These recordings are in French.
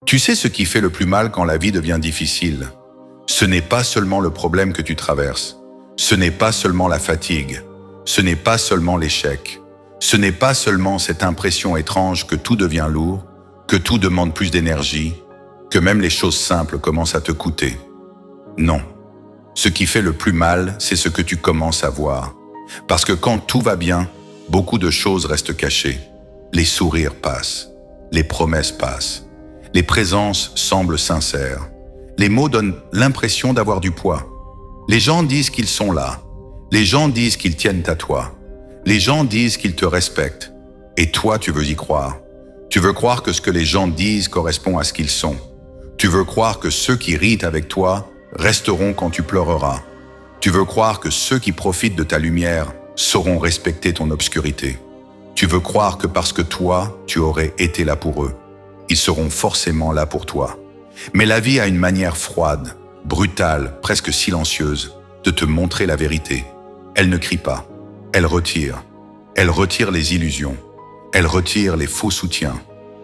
Tu sais ce qui fait le plus mal quand la vie devient difficile? Ce n'est pas seulement le problème que tu traverses. Ce n'est pas seulement la fatigue. Ce n'est pas seulement l'échec. Ce n'est pas seulement cette impression étrange que tout devient lourd, que tout demande plus d'énergie, que même les choses simples commencent à te coûter. Non. Ce qui fait le plus mal, c'est ce que tu commences à voir. Parce que quand tout va bien, beaucoup de choses restent cachées. Les sourires passent. Les promesses passent. Les présences semblent sincères. Les mots donnent l'impression d'avoir du poids. Les gens disent qu'ils sont là. Les gens disent qu'ils tiennent à toi. Les gens disent qu'ils te respectent. Et toi, tu veux y croire. Tu veux croire que ce que les gens disent correspond à ce qu'ils sont. Tu veux croire que ceux qui rient avec toi resteront quand tu pleureras. Tu veux croire que ceux qui profitent de ta lumière sauront respecter ton obscurité. Tu veux croire que parce que toi, tu aurais été là pour eux, ils seront forcément là pour toi. Mais la vie a une manière froide, brutale, presque silencieuse, de te montrer la vérité. Elle ne crie pas, elle retire. Elle retire les illusions. Elle retire les faux soutiens.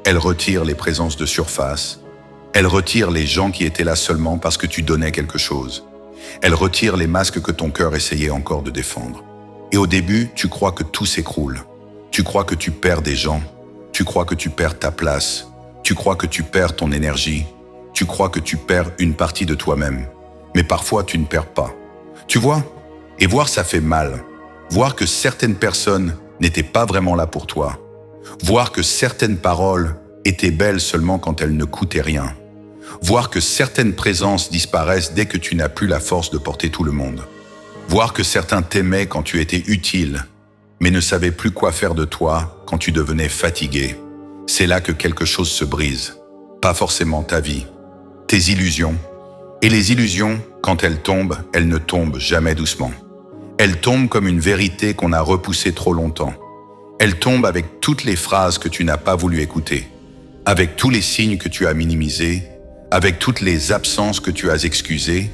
Elle retire les présences de surface. Elle retire les gens qui étaient là seulement parce que tu donnais quelque chose. Elle retire les masques que ton cœur essayait encore de défendre. Et au début, tu crois que tout s'écroule. Tu crois que tu perds des gens. Tu crois que tu perds ta place. Tu crois que tu perds ton énergie. Tu crois que tu perds une partie de toi-même. Mais parfois, tu ne perds pas. Tu vois? Et voir ça fait mal. Voir que certaines personnes n'étaient pas vraiment là pour toi. Voir que certaines paroles étaient belles seulement quand elles ne coûtaient rien. Voir que certaines présences disparaissent dès que tu n'as plus la force de porter tout le monde. Voir que certains t'aimaient quand tu étais utile, mais ne savaient plus quoi faire de toi quand tu devenais fatigué. C'est là que quelque chose se brise. Pas forcément ta vie, tes illusions. Et les illusions, quand elles ne tombent jamais doucement. Elles tombent comme une vérité qu'on a repoussée trop longtemps. Elles tombent avec toutes les phrases que tu n'as pas voulu écouter, avec tous les signes que tu as minimisés, avec toutes les absences que tu as excusées,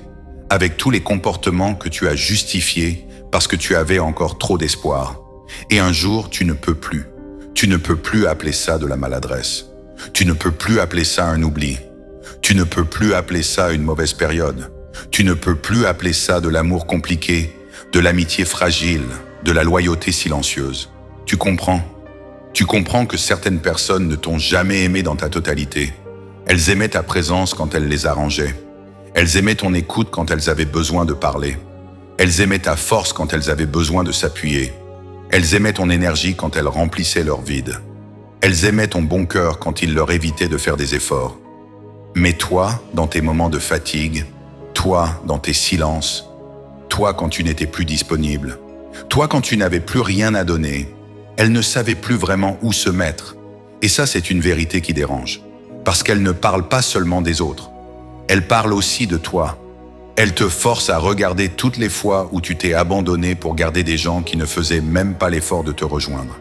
avec tous les comportements que tu as justifiés parce que tu avais encore trop d'espoir. Et un jour, tu ne peux plus. Tu ne peux plus appeler ça de la maladresse. Tu ne peux plus appeler ça un oubli. Tu ne peux plus appeler ça une mauvaise période. Tu ne peux plus appeler ça de l'amour compliqué, de l'amitié fragile, de la loyauté silencieuse. Tu comprends? Tu comprends que certaines personnes ne t'ont jamais aimé dans ta totalité. Elles aimaient ta présence quand elles les arrangeaient. Elles aimaient ton écoute quand elles avaient besoin de parler. Elles aimaient ta force quand elles avaient besoin de s'appuyer. Elles aimaient ton énergie quand elles remplissaient leur vide. Elles aimaient ton bon cœur quand il leur évitait de faire des efforts. Mais toi, dans tes moments de fatigue, toi, dans tes silences, toi, quand tu n'étais plus disponible, toi, quand tu n'avais plus rien à donner, elles ne savaient plus vraiment où se mettre. Et ça, c'est une vérité qui dérange. Parce qu'elle ne parle pas seulement des autres. Elle parle aussi de toi. Elle te force à regarder toutes les fois où tu t'es abandonné pour garder des gens qui ne faisaient même pas l'effort de te rejoindre.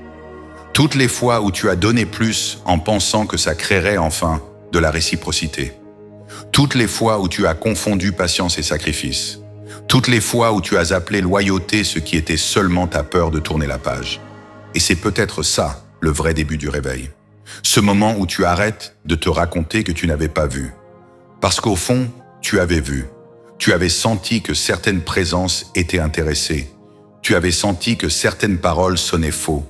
Toutes les fois où tu as donné plus en pensant que ça créerait enfin de la réciprocité. Toutes les fois où tu as confondu patience et sacrifice. Toutes les fois où tu as appelé loyauté ce qui était seulement ta peur de tourner la page. Et c'est peut-être ça, le vrai début du réveil. Ce moment où tu arrêtes de te raconter que tu n'avais pas vu. Parce qu'au fond, tu avais vu. Tu avais senti que certaines présences étaient intéressées. Tu avais senti que certaines paroles sonnaient faux.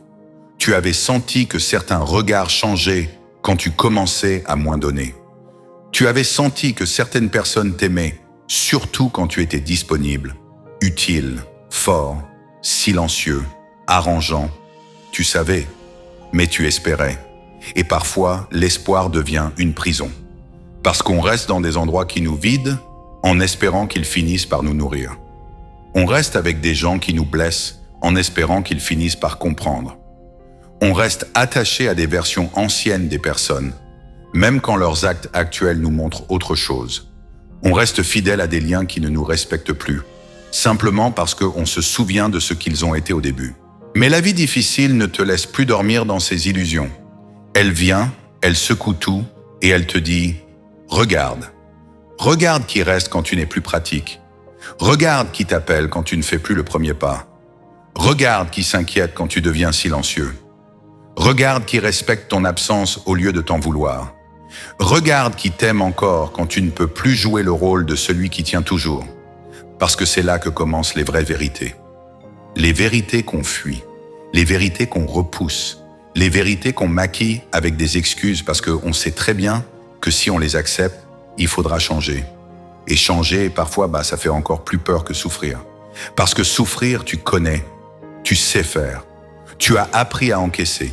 Tu avais senti que certains regards changeaient quand tu commençais à moins donner. Tu avais senti que certaines personnes t'aimaient, surtout quand tu étais disponible, utile, fort, silencieux, arrangeant. Tu savais, mais tu espérais. Et parfois, l'espoir devient une prison. Parce qu'on reste dans des endroits qui nous vident, en espérant qu'ils finissent par nous nourrir. On reste avec des gens qui nous blessent, en espérant qu'ils finissent par comprendre. On reste attaché à des versions anciennes des personnes, même quand leurs actes actuels nous montrent autre chose. On reste fidèle à des liens qui ne nous respectent plus, simplement parce qu'on se souvient de ce qu'ils ont été au début. Mais la vie difficile ne te laisse plus dormir dans ces illusions. Elle vient, elle secoue tout, et elle te dit « Regarde. Regarde qui reste quand tu n'es plus pratique. Regarde qui t'appelle quand tu ne fais plus le premier pas. Regarde qui s'inquiète quand tu deviens silencieux. Regarde qui respecte ton absence au lieu de t'en vouloir. Regarde qui t'aime encore quand tu ne peux plus jouer le rôle de celui qui tient toujours. Parce que c'est là que commencent les vraies vérités. Les vérités qu'on fuit, les vérités qu'on repousse, les vérités qu'on maquille avec des excuses parce qu'on sait très bien que si on les accepte, il faudra changer. Et changer, parfois, ça fait encore plus peur que souffrir. Parce que souffrir, tu connais, tu sais faire. Tu as appris à encaisser.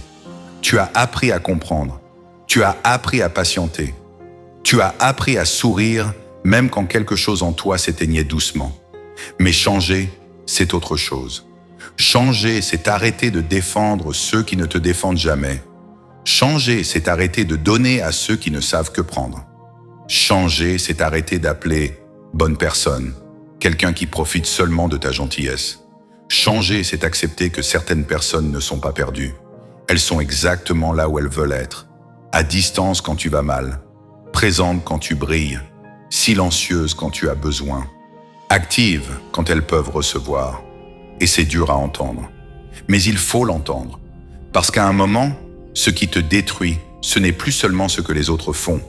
Tu as appris à comprendre. Tu as appris à patienter. Tu as appris à sourire même quand quelque chose en toi s'éteignait doucement. Mais changer, c'est autre chose. Changer, c'est arrêter de défendre ceux qui ne te défendent jamais. Changer, c'est arrêter de donner à ceux qui ne savent que prendre. Changer, c'est arrêter d'appeler bonne personne, quelqu'un qui profite seulement de ta gentillesse. Changer, c'est accepter que certaines personnes ne sont pas perdues. Elles sont exactement là où elles veulent être. À distance quand tu vas mal, présente quand tu brilles, silencieuse quand tu as besoin, active quand elles peuvent recevoir. Et c'est dur à entendre. Mais il faut l'entendre. Parce qu'à un moment, ce qui te détruit, ce n'est plus seulement ce que les autres font.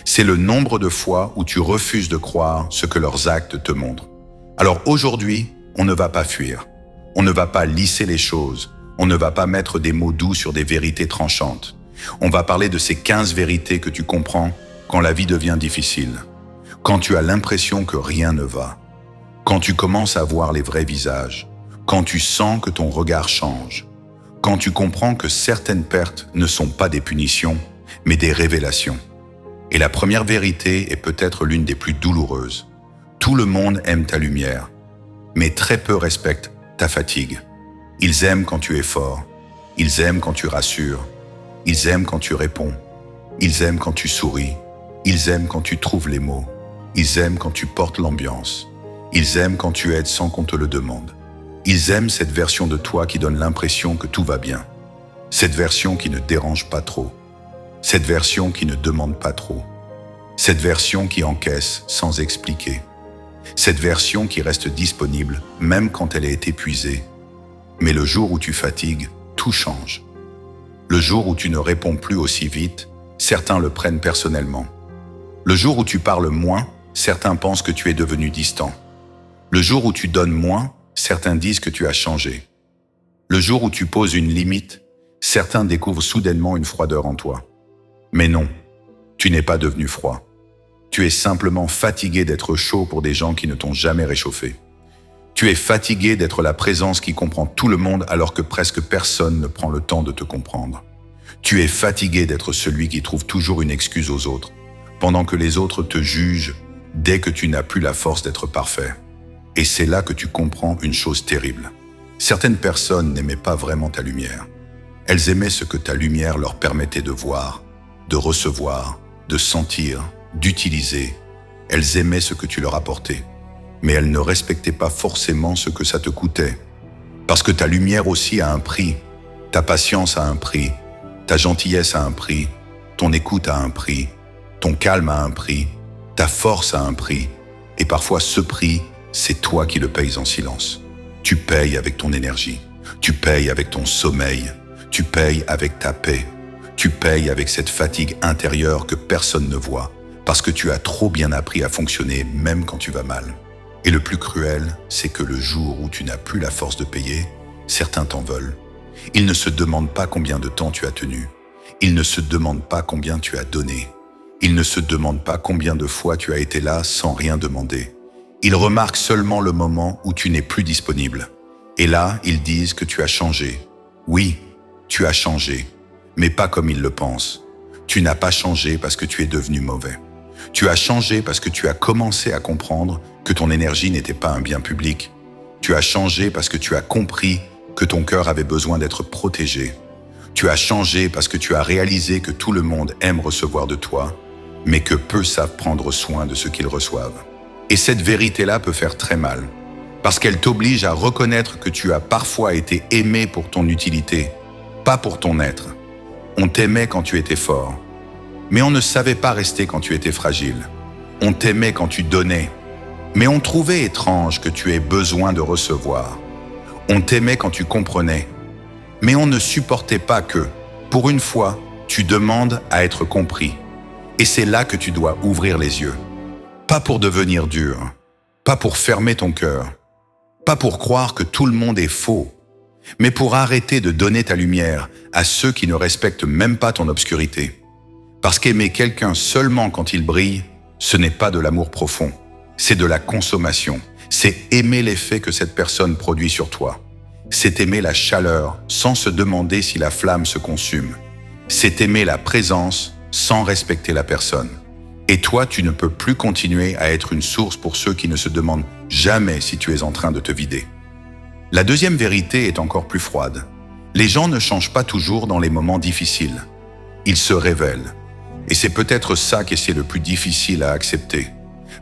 C'est le nombre de fois où tu refuses de croire ce que leurs actes te montrent. Alors aujourd'hui, on ne va pas fuir. On ne va pas lisser les choses. On ne va pas mettre des mots doux sur des vérités tranchantes. On va parler de ces 15 vérités que tu comprends quand la vie devient difficile. Quand tu as l'impression que rien ne va. Quand tu commences à voir les vrais visages. Quand tu sens que ton regard change. Quand tu comprends que certaines pertes ne sont pas des punitions, mais des révélations. Et la première vérité est peut-être l'une des plus douloureuses. Tout le monde aime ta lumière, mais très peu respectent ta fatigue. Ils aiment quand tu es fort. Ils aiment quand tu rassures. Ils aiment quand tu réponds. Ils aiment quand tu souris. Ils aiment quand tu trouves les mots. Ils aiment quand tu portes l'ambiance. Ils aiment quand tu aides sans qu'on te le demande. Ils aiment cette version de toi qui donne l'impression que tout va bien. Cette version qui ne dérange pas trop. Cette version qui ne demande pas trop. Cette version qui encaisse sans expliquer. Cette version qui reste disponible même quand elle est épuisée. Mais le jour où tu fatigues, tout change. Le jour où tu ne réponds plus aussi vite, certains le prennent personnellement. Le jour où tu parles moins, certains pensent que tu es devenu distant. Le jour où tu donnes moins, certains disent que tu as changé. Le jour où tu poses une limite, certains découvrent soudainement une froideur en toi. Mais non, tu n'es pas devenu froid. Tu es simplement fatigué d'être chaud pour des gens qui ne t'ont jamais réchauffé. Tu es fatigué d'être la présence qui comprend tout le monde alors que presque personne ne prend le temps de te comprendre. Tu es fatigué d'être celui qui trouve toujours une excuse aux autres, pendant que les autres te jugent dès que tu n'as plus la force d'être parfait. Et c'est là que tu comprends une chose terrible. Certaines personnes n'aimaient pas vraiment ta lumière. Elles aimaient ce que ta lumière leur permettait de voir, de recevoir, de sentir, d'utiliser. Elles aimaient ce que tu leur apportais. Mais elles ne respectaient pas forcément ce que ça te coûtait. Parce que ta lumière aussi a un prix. Ta patience a un prix. Ta gentillesse a un prix. Ton écoute a un prix. Ton calme a un prix. Ta force a un prix. Et parfois ce prix, c'est toi qui le payes en silence. Tu payes avec ton énergie. Tu payes avec ton sommeil. Tu payes avec ta paix. Tu payes avec cette fatigue intérieure que personne ne voit. Parce que tu as trop bien appris à fonctionner même quand tu vas mal. Et le plus cruel, c'est que le jour où tu n'as plus la force de payer, certains t'en veulent. Ils ne se demandent pas combien de temps tu as tenu. Ils ne se demandent pas combien tu as donné. Ils ne se demandent pas combien de fois tu as été là sans rien demander. Ils remarquent seulement le moment où tu n'es plus disponible. Et là, ils disent que tu as changé. Oui, tu as changé, mais pas comme ils le pensent. Tu n'as pas changé parce que tu es devenu mauvais. Tu as changé parce que tu as commencé à comprendre que ton énergie n'était pas un bien public. Tu as changé parce que tu as compris que ton cœur avait besoin d'être protégé. Tu as changé parce que tu as réalisé que tout le monde aime recevoir de toi, mais que peu savent prendre soin de ce qu'ils reçoivent. Et cette vérité-là peut faire très mal, parce qu'elle t'oblige à reconnaître que tu as parfois été aimé pour ton utilité, pas pour ton être. On t'aimait quand tu étais fort, mais on ne savait pas rester quand tu étais fragile. On t'aimait quand tu donnais, mais on trouvait étrange que tu aies besoin de recevoir. On t'aimait quand tu comprenais, mais on ne supportait pas que, pour une fois, tu demandes à être compris. Et c'est là que tu dois ouvrir les yeux. Pas pour devenir dur, pas pour fermer ton cœur, pas pour croire que tout le monde est faux, mais pour arrêter de donner ta lumière à ceux qui ne respectent même pas ton obscurité. Parce qu'aimer quelqu'un seulement quand il brille, ce n'est pas de l'amour profond, c'est de la consommation. C'est aimer l'effet que cette personne produit sur toi. C'est aimer la chaleur sans se demander si la flamme se consume. C'est aimer la présence sans respecter la personne. Et toi, tu ne peux plus continuer à être une source pour ceux qui ne se demandent jamais si tu es en train de te vider. La deuxième vérité est encore plus froide. Les gens ne changent pas toujours dans les moments difficiles. Ils se révèlent. Et c'est peut-être ça qui est le plus difficile à accepter.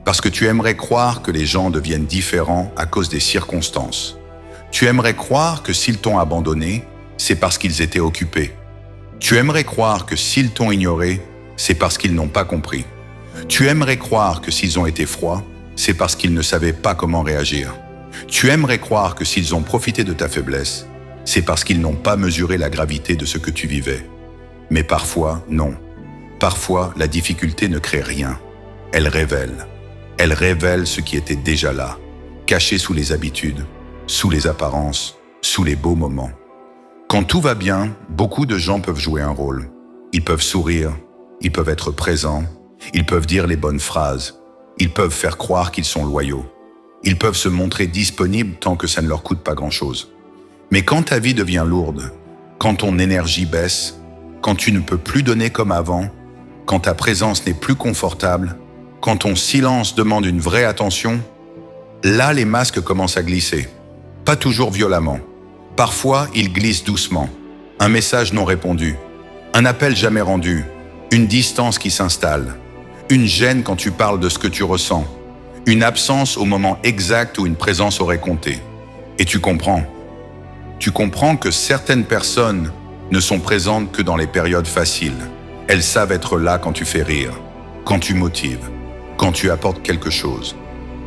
Parce que tu aimerais croire que les gens deviennent différents à cause des circonstances. Tu aimerais croire que s'ils t'ont abandonné, c'est parce qu'ils étaient occupés. Tu aimerais croire que s'ils t'ont ignoré, c'est parce qu'ils n'ont pas compris. Tu aimerais croire que s'ils ont été froids, c'est parce qu'ils ne savaient pas comment réagir. Tu aimerais croire que s'ils ont profité de ta faiblesse, c'est parce qu'ils n'ont pas mesuré la gravité de ce que tu vivais. Mais parfois, non. Parfois, la difficulté ne crée rien. Elle révèle. Elle révèle ce qui était déjà là, caché sous les habitudes, sous les apparences, sous les beaux moments. Quand tout va bien, beaucoup de gens peuvent jouer un rôle. Ils peuvent sourire, ils peuvent être présents, ils peuvent dire les bonnes phrases, ils peuvent faire croire qu'ils sont loyaux. Ils peuvent se montrer disponibles tant que ça ne leur coûte pas grand-chose. Mais quand ta vie devient lourde, quand ton énergie baisse, quand tu ne peux plus donner comme avant, quand ta présence n'est plus confortable, quand ton silence demande une vraie attention, là les masques commencent à glisser. Pas toujours violemment. Parfois, ils glissent doucement. Un message non répondu, un appel jamais rendu, une distance qui s'installe, une gêne quand tu parles de ce que tu ressens, une absence au moment exact où une présence aurait compté. Et tu comprends. Tu comprends que certaines personnes ne sont présentes que dans les périodes faciles. Elles savent être là quand tu fais rire, quand tu motives, quand tu apportes quelque chose,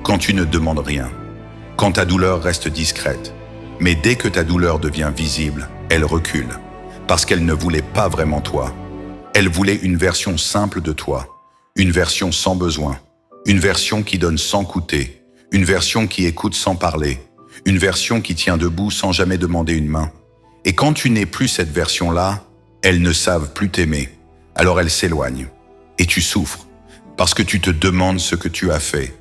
quand tu ne demandes rien, quand ta douleur reste discrète. Mais dès que ta douleur devient visible, elle recule, parce qu'elle ne voulait pas vraiment toi. Elle voulait une version simple de toi, une version sans besoin, une version qui donne sans coûter, une version qui écoute sans parler, une version qui tient debout sans jamais demander une main. Et quand tu n'es plus cette version-là, elles ne savent plus t'aimer, alors elles s'éloignent. Et tu souffres. Parce que tu te demandes ce que tu as fait.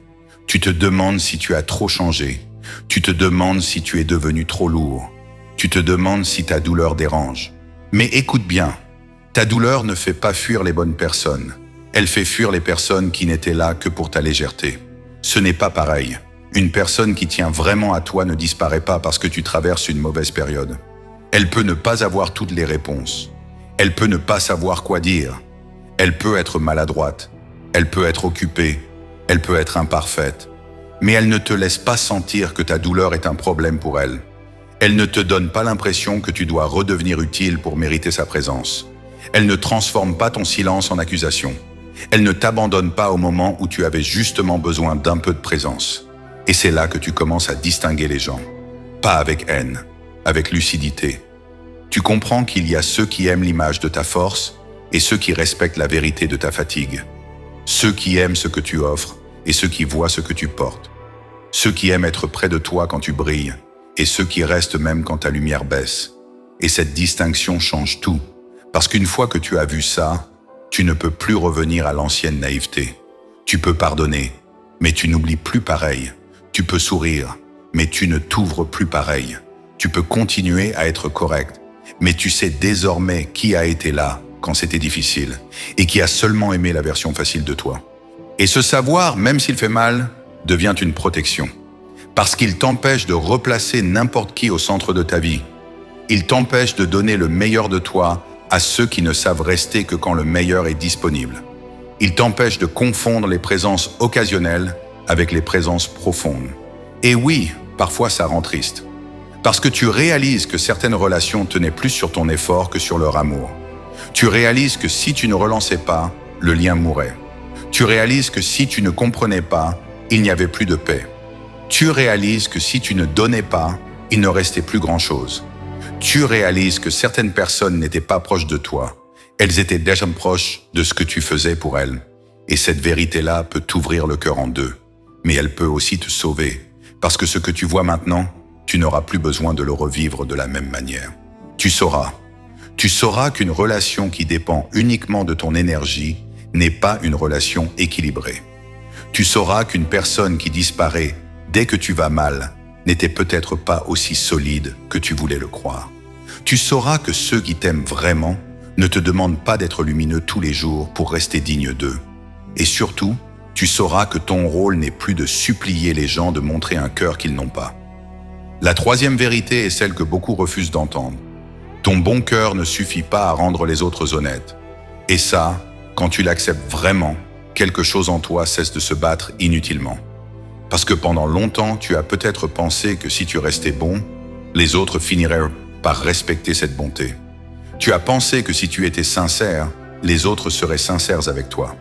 Tu te demandes si tu as trop changé. Tu te demandes si tu es devenu trop lourd. Tu te demandes si ta douleur dérange. Mais écoute bien, ta douleur ne fait pas fuir les bonnes personnes. Elle fait fuir les personnes qui n'étaient là que pour ta légèreté. Ce n'est pas pareil. Une personne qui tient vraiment à toi ne disparaît pas parce que tu traverses une mauvaise période. Elle peut ne pas avoir toutes les réponses. Elle peut ne pas savoir quoi dire. Elle peut être maladroite. Elle peut être occupée, elle peut être imparfaite, mais elle ne te laisse pas sentir que ta douleur est un problème pour elle. Elle ne te donne pas l'impression que tu dois redevenir utile pour mériter sa présence. Elle ne transforme pas ton silence en accusation. Elle ne t'abandonne pas au moment où tu avais justement besoin d'un peu de présence. Et c'est là que tu commences à distinguer les gens. Pas avec haine, avec lucidité. Tu comprends qu'il y a ceux qui aiment l'image de ta force et ceux qui respectent la vérité de ta fatigue. Ceux qui aiment ce que tu offres et ceux qui voient ce que tu portes. Ceux qui aiment être près de toi quand tu brilles et ceux qui restent même quand ta lumière baisse. Et cette distinction change tout, parce qu'une fois que tu as vu ça, tu ne peux plus revenir à l'ancienne naïveté. Tu peux pardonner, mais tu n'oublies plus pareil. Tu peux sourire, mais tu ne t'ouvres plus pareil. Tu peux continuer à être correct, mais tu sais désormais qui a été là quand c'était difficile, et qui a seulement aimé la version facile de toi. Et ce savoir, même s'il fait mal, devient une protection, parce qu'il t'empêche de replacer n'importe qui au centre de ta vie. Il t'empêche de donner le meilleur de toi à ceux qui ne savent rester que quand le meilleur est disponible. Il t'empêche de confondre les présences occasionnelles avec les présences profondes. Et oui, parfois ça rend triste, parce que tu réalises que certaines relations tenaient plus sur ton effort que sur leur amour. Tu réalises que si tu ne relançais pas, le lien mourrait. Tu réalises que si tu ne comprenais pas, il n'y avait plus de paix. Tu réalises que si tu ne donnais pas, il ne restait plus grand-chose. Tu réalises que certaines personnes n'étaient pas proches de toi Elles étaient déjà proches de ce que tu faisais pour elles. Et cette vérité-là peut t'ouvrir le cœur en deux. Mais elle peut aussi te sauver. Parce que ce que tu vois maintenant, tu n'auras plus besoin de le revivre de la même manière. Tu sauras qu'une relation qui dépend uniquement de ton énergie n'est pas une relation équilibrée. Tu sauras qu'une personne qui disparaît dès que tu vas mal n'était peut-être pas aussi solide que tu voulais le croire. Tu sauras que ceux qui t'aiment vraiment ne te demandent pas d'être lumineux tous les jours pour rester digne d'eux. Et surtout, tu sauras que ton rôle n'est plus de supplier les gens de montrer un cœur qu'ils n'ont pas. La troisième vérité est celle que beaucoup refusent d'entendre. Ton bon cœur ne suffit pas à rendre les autres honnêtes. Et ça, quand tu l'acceptes vraiment, quelque chose en toi cesse de se battre inutilement. Parce que pendant longtemps, tu as peut-être pensé que si tu restais bon, les autres finiraient par respecter cette bonté. Tu as pensé que si tu étais sincère, les autres seraient sincères avec toi.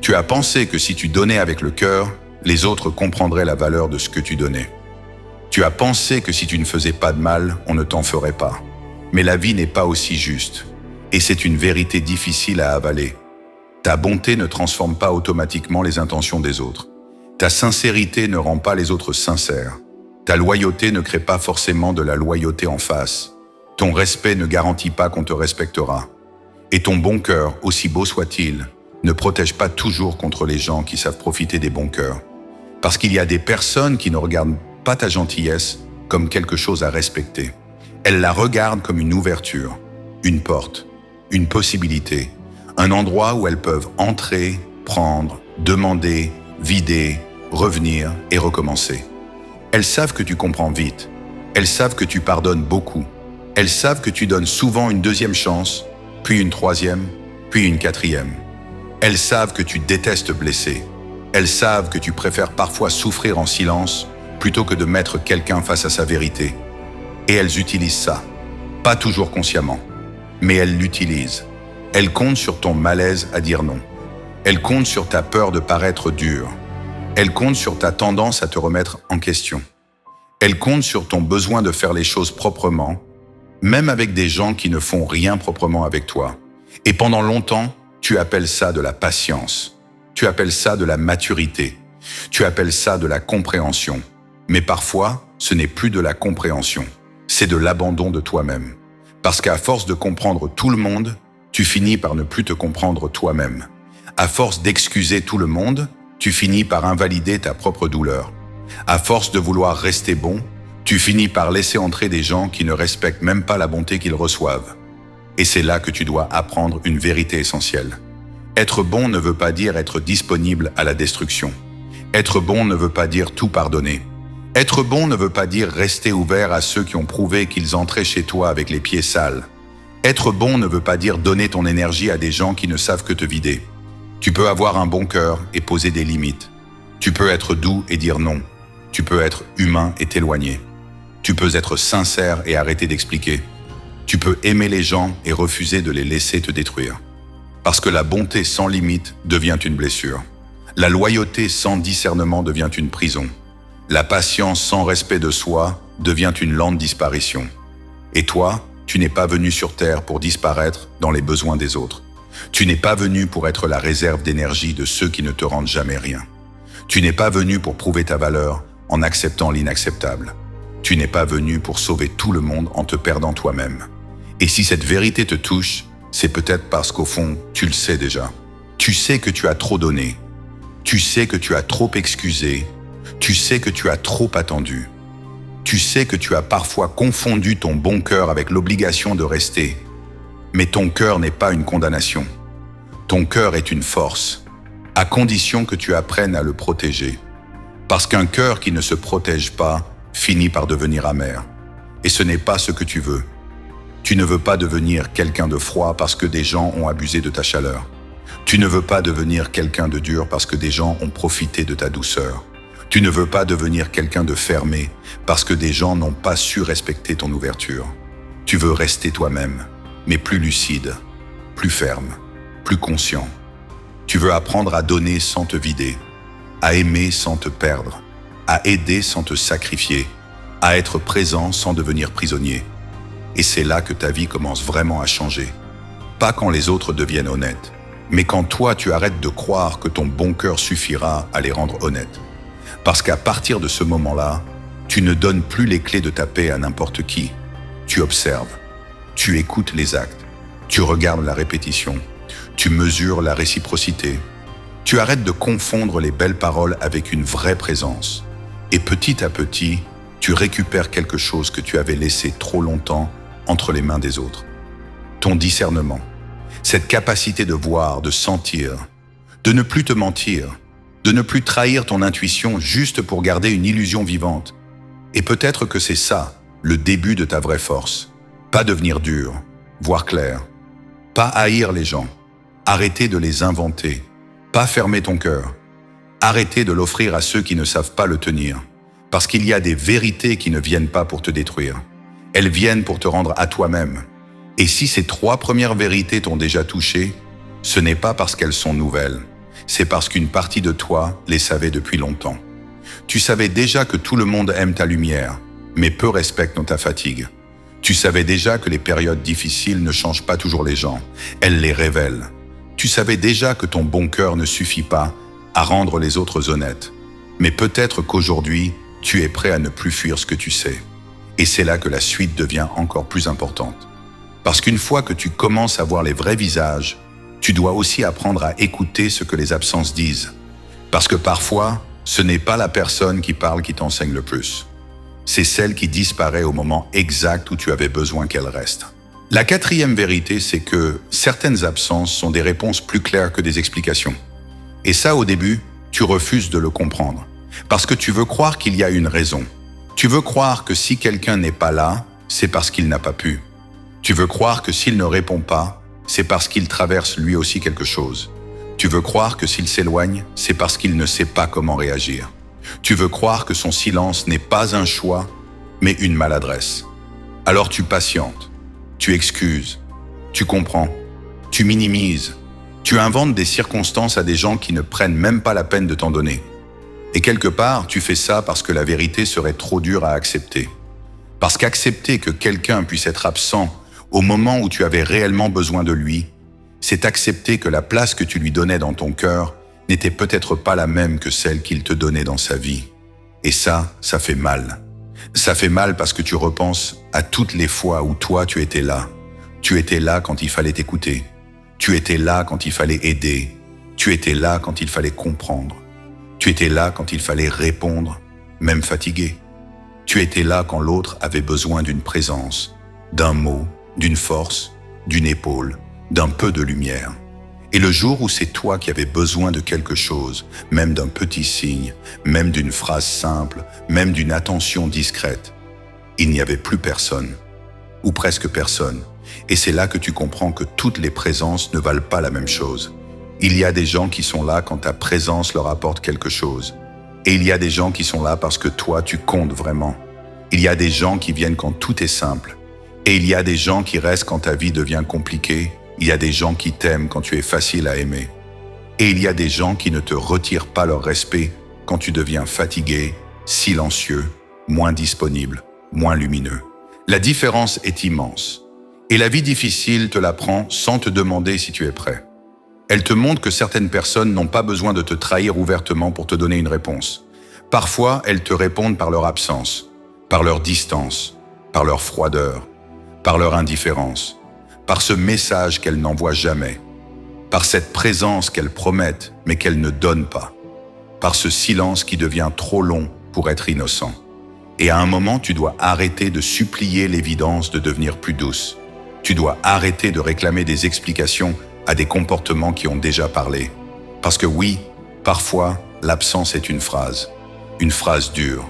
Tu as pensé que si tu donnais avec le cœur, les autres comprendraient la valeur de ce que tu donnais. Tu as pensé que si tu ne faisais pas de mal, on ne t'en ferait pas. Mais la vie n'est pas aussi juste. Et c'est une vérité difficile à avaler. Ta bonté ne transforme pas automatiquement les intentions des autres. Ta sincérité ne rend pas les autres sincères. Ta loyauté ne crée pas forcément de la loyauté en face. Ton respect ne garantit pas qu'on te respectera. Et ton bon cœur, aussi beau soit-il, ne protège pas toujours contre les gens qui savent profiter des bons cœurs. Parce qu'il y a des personnes qui ne regardent pas ta gentillesse comme quelque chose à respecter. Elles la regardent comme une ouverture, une porte, une possibilité, un endroit où elles peuvent entrer, prendre, demander, vider, revenir et recommencer. Elles savent que tu comprends vite. Elles savent que tu pardonnes beaucoup. Elles savent que tu donnes souvent une deuxième chance, puis une troisième, puis une quatrième. Elles savent que tu détestes blesser. Elles savent que tu préfères parfois souffrir en silence plutôt que de mettre quelqu'un face à sa vérité. Et elles utilisent ça. Pas toujours consciemment, mais elles l'utilisent. Elles comptent sur ton malaise à dire non. Elles comptent sur ta peur de paraître dur. Elles comptent sur ta tendance à te remettre en question. Elles comptent sur ton besoin de faire les choses proprement, même avec des gens qui ne font rien proprement avec toi. Et pendant longtemps, tu appelles ça de la patience. Tu appelles ça de la maturité. Tu appelles ça de la compréhension. Mais parfois, ce n'est plus de la compréhension. C'est de l'abandon de toi-même. Parce qu'à force de comprendre tout le monde, tu finis par ne plus te comprendre toi-même. À force d'excuser tout le monde, tu finis par invalider ta propre douleur. À force de vouloir rester bon, tu finis par laisser entrer des gens qui ne respectent même pas la bonté qu'ils reçoivent. Et c'est là que tu dois apprendre une vérité essentielle. Être bon ne veut pas dire être disponible à la destruction. Être bon ne veut pas dire tout pardonner. Être bon ne veut pas dire rester ouvert à ceux qui ont prouvé qu'ils entraient chez toi avec les pieds sales. Être bon ne veut pas dire donner ton énergie à des gens qui ne savent que te vider. Tu peux avoir un bon cœur et poser des limites. Tu peux être doux et dire non. Tu peux être humain et t'éloigner. Tu peux être sincère et arrêter d'expliquer. Tu peux aimer les gens et refuser de les laisser te détruire. Parce que la bonté sans limite devient une blessure. La loyauté sans discernement devient une prison. La patience sans respect de soi devient une lente disparition. Et toi, tu n'es pas venu sur Terre pour disparaître dans les besoins des autres. Tu n'es pas venu pour être la réserve d'énergie de ceux qui ne te rendent jamais rien. Tu n'es pas venu pour prouver ta valeur en acceptant l'inacceptable. Tu n'es pas venu pour sauver tout le monde en te perdant toi-même. Et si cette vérité te touche, c'est peut-être parce qu'au fond, tu le sais déjà. Tu sais que tu as trop donné. Tu sais que tu as trop excusé. Tu sais que tu as trop attendu. Tu sais que tu as parfois confondu ton bon cœur avec l'obligation de rester. Mais ton cœur n'est pas une condamnation. Ton cœur est une force, à condition que tu apprennes à le protéger. Parce qu'un cœur qui ne se protège pas finit par devenir amer. Et ce n'est pas ce que tu veux. Tu ne veux pas devenir quelqu'un de froid parce que des gens ont abusé de ta chaleur. Tu ne veux pas devenir quelqu'un de dur parce que des gens ont profité de ta douceur. Tu ne veux pas devenir quelqu'un de fermé parce que des gens n'ont pas su respecter ton ouverture. Tu veux rester toi-même, mais plus lucide, plus ferme, plus conscient. Tu veux apprendre à donner sans te vider, à aimer sans te perdre, à aider sans te sacrifier, à être présent sans devenir prisonnier. Et c'est là que ta vie commence vraiment à changer. pas quand les autres deviennent honnêtes, mais quand toi tu arrêtes de croire que ton bon cœur suffira à les rendre honnêtes. Parce qu'à partir de ce moment-là, tu ne donnes plus les clés de ta paix à n'importe qui. Tu observes, tu écoutes les actes, tu regardes la répétition, tu mesures la réciprocité. Tu arrêtes de confondre les belles paroles avec une vraie présence. Et petit à petit, tu récupères quelque chose que tu avais laissé trop longtemps entre les mains des autres. Ton discernement, cette capacité de voir, de sentir, de ne plus te mentir, de ne plus trahir ton intuition juste pour garder une illusion vivante. Et peut-être que c'est ça, le début de ta vraie force. Pas devenir dur, voir clair. Pas haïr les gens. Arrêter de les inventer. Pas fermer ton cœur. Arrêter de l'offrir à ceux qui ne savent pas le tenir. Parce qu'il y a des vérités qui ne viennent pas pour te détruire. Elles viennent pour te rendre à toi-même. Et si ces 3 premières vérités t'ont déjà touché, ce n'est pas parce qu'elles sont nouvelles. C'est parce qu'une partie de toi les savait depuis longtemps. Tu savais déjà que tout le monde aime ta lumière, mais peu respectent ta fatigue. Tu savais déjà que les périodes difficiles ne changent pas toujours les gens, elles les révèlent. Tu savais déjà que ton bon cœur ne suffit pas à rendre les autres honnêtes. Mais peut-être qu'aujourd'hui, tu es prêt à ne plus fuir ce que tu sais. Et c'est là que la suite devient encore plus importante. Parce qu'une fois que tu commences à voir les vrais visages, tu dois aussi apprendre à écouter ce que les absences disent. Parce que parfois, ce n'est pas la personne qui parle qui t'enseigne le plus. C'est celle qui disparaît au moment exact où tu avais besoin qu'elle reste. La 4e vérité, c'est que certaines absences sont des réponses plus claires que des explications. Et ça, au début, tu refuses de le comprendre. Parce que tu veux croire qu'il y a une raison. Tu veux croire que si quelqu'un n'est pas là, c'est parce qu'il n'a pas pu. Tu veux croire que s'il ne répond pas, c'est parce qu'il traverse lui aussi quelque chose. Tu veux croire que s'il s'éloigne, c'est parce qu'il ne sait pas comment réagir. Tu veux croire que son silence n'est pas un choix, mais une maladresse. Alors tu patientes, tu excuses, tu comprends, tu minimises, tu inventes des circonstances à des gens qui ne prennent même pas la peine de t'en donner. Et quelque part, tu fais ça parce que la vérité serait trop dure à accepter. Parce qu'accepter que quelqu'un puisse être absent au moment où tu avais réellement besoin de lui, c'est accepter que la place que tu lui donnais dans ton cœur n'était peut-être pas la même que celle qu'il te donnait dans sa vie. Et ça fait mal. Ça fait mal parce que tu repenses à toutes les fois où toi tu étais là. Tu étais là quand il fallait t'écouter. Tu étais là quand il fallait aider. Tu étais là quand il fallait comprendre. Tu étais là quand il fallait répondre, même fatigué. Tu étais là quand l'autre avait besoin d'une présence, d'un mot, d'une force, d'une épaule, d'un peu de lumière. Et le jour où c'est toi qui avais besoin de quelque chose, même d'un petit signe, même d'une phrase simple, même d'une attention discrète, il n'y avait plus personne, ou presque personne. Et c'est là que tu comprends que toutes les présences ne valent pas la même chose. Il y a des gens qui sont là quand ta présence leur apporte quelque chose. Et il y a des gens qui sont là parce que toi, tu comptes vraiment. Il y a des gens qui viennent quand tout est simple. Et il y a des gens qui restent quand ta vie devient compliquée. Il y a des gens qui t'aiment quand tu es facile à aimer. Et il y a des gens qui ne te retirent pas leur respect quand tu deviens fatigué, silencieux, moins disponible, moins lumineux. La différence est immense. Et la vie difficile te l'apprend sans te demander si tu es prêt. Elle te montre que certaines personnes n'ont pas besoin de te trahir ouvertement pour te donner une réponse. Parfois, elles te répondent par leur absence, par leur distance, par leur froideur, par leur indifférence, par ce message qu'elles n'envoient jamais, par cette présence qu'elles promettent mais qu'elles ne donnent pas, par ce silence qui devient trop long pour être innocent. Et à un moment, tu dois arrêter de supplier l'évidence de devenir plus douce. Tu dois arrêter de réclamer des explications à des comportements qui ont déjà parlé. Parce que oui, parfois, l'absence est une phrase dure,